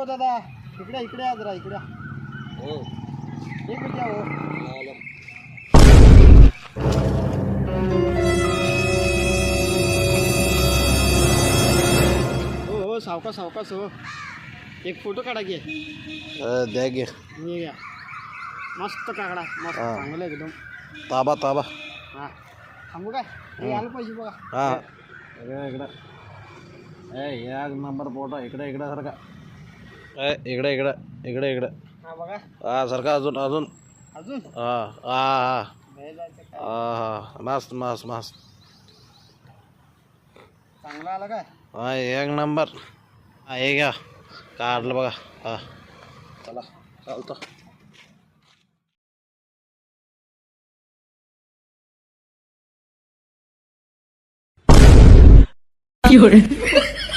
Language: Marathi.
हो दादा, इकडे इकडे या जरा, इकडे या. हो एक मिनिट या हो. आलं. हो हो, सावकाश सावकाश हो. एक फोटो काढा की. द्या घे. मी घ्या. मस्त काढा, मस्त हा. चांगलं एकदम. ताबा ताबा. हां थांबू काय हे आलं पाहिजे बघा. हा इकडे इकडे एक नंबर फोटो. इकडे इकडे सारखा. इकडे इकडे इकडे इकडे. हां बघा हा सारखा अजून अजून. अजून हा हा हा बाहेर जायचं काय. हा मस्त मस्त मस्त. चांगला आला काय. हा एक नंबर. हा हे घ्या काढलं बघा. हा चला चालतं.有人。